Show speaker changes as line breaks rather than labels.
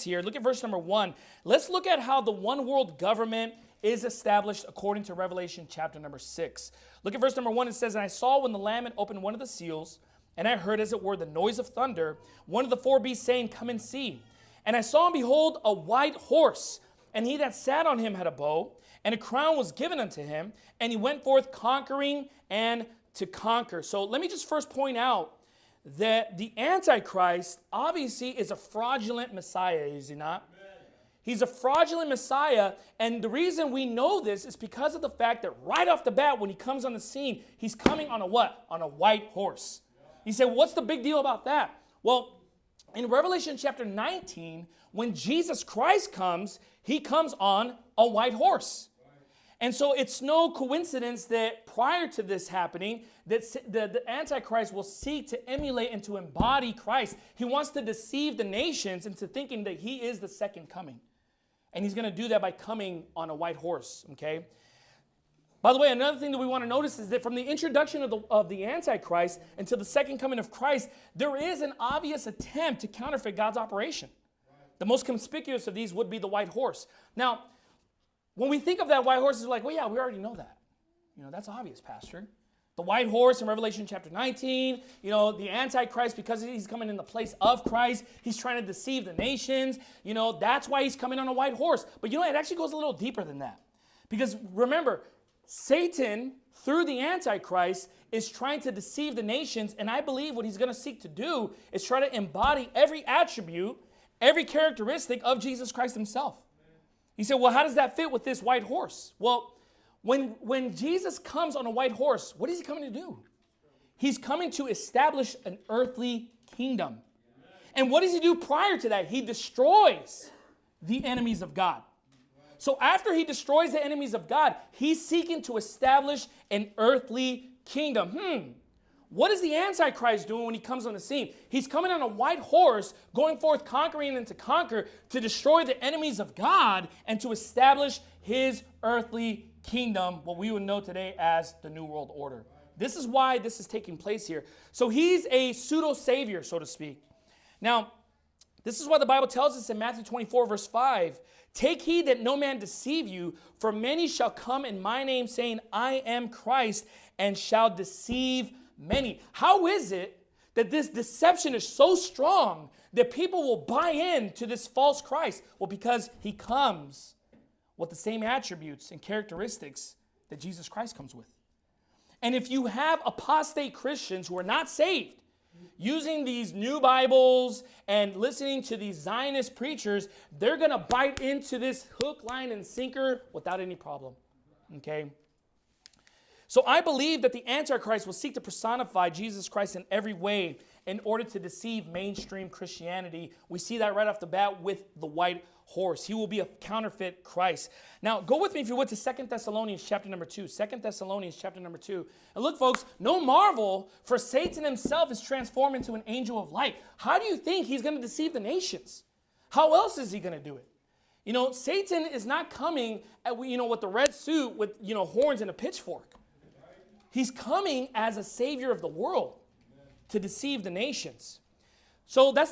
here. Look at verse number 1. Let's look at how the one world government is established according to Revelation chapter number 6. Look at verse number 1. It says, "And I saw when the Lamb had opened one of the seals, and I heard, as it were, the noise of thunder, one of the four beasts saying, Come and see. And I saw, and behold, a white horse, and he that sat on him had a bow, and a crown was given unto him, and he went forth conquering and to conquer." So let me just first point out that the Antichrist obviously is a fraudulent Messiah, is he not? He's a fraudulent Messiah, and the reason we know this is because of the fact that right off the bat, when he comes on the scene, he's coming on a what? On a white horse. You say, what's the big deal about that? Well, in Revelation chapter 19, when Jesus Christ comes, he comes on a white horse. And so it's no coincidence that prior to this happening, that the Antichrist will seek to emulate and to embody Christ. He wants to deceive the nations into thinking that he is the second coming. And he's going to do that by coming on a white horse, okay? By the way, another thing that we want to notice is that from the introduction of the Antichrist until the second coming of Christ, there is an obvious attempt to counterfeit God's operation. The most conspicuous of these would be the white horse. Now, when we think of that white horse, it's like, well, yeah, we already know that. That's obvious, Pastor. The white horse in Revelation chapter 19, the Antichrist, because he's coming in the place of Christ, he's trying to deceive the nations. That's why he's coming on a white horse. But it actually goes a little deeper than that. Because remember, Satan, through the Antichrist, is trying to deceive the nations. And I believe what he's going to seek to do is try to embody every attribute, every characteristic of Jesus Christ himself. He said, well, how does that fit with this white horse? Well, when Jesus comes on a white horse, what is he coming to do? He's coming to establish an earthly kingdom. And what does he do prior to that? He destroys the enemies of God. So after he destroys the enemies of God, he's seeking to establish an earthly kingdom. What is the Antichrist doing when he comes on the scene? He's coming on a white horse, going forth conquering and to conquer, to destroy the enemies of God and to establish his earthly kingdom, what we would know today as the New World Order. This is why this is taking place here. So he's a pseudo-savior, so to speak. Now, this is why the Bible tells us in Matthew 24, verse 5, "Take heed that no man deceive you, for many shall come in my name, saying, I am Christ, and shall deceive many." How is it that this deception is so strong that people will buy into this false Christ? Well, because he comes with the same attributes and characteristics that Jesus Christ comes with. And if you have apostate Christians who are not saved, using these new Bibles and listening to these Zionist preachers, they're going to bite into this hook, line, and sinker without any problem. Okay? So I believe that the Antichrist will seek to personify Jesus Christ in every way in order to deceive mainstream Christianity. We see that right off the bat with the white horse. He will be a counterfeit Christ. Now, go with me, if you would, to 2 Thessalonians chapter number 2. 2 Thessalonians chapter number 2. And look, folks, no marvel, for Satan himself is transformed into an angel of light. How do you think he's going to deceive the nations? How else is he going to do it? Satan is not coming with the red suit with, horns and a pitchfork. He's coming as a savior of the world to deceive the nations. So that's the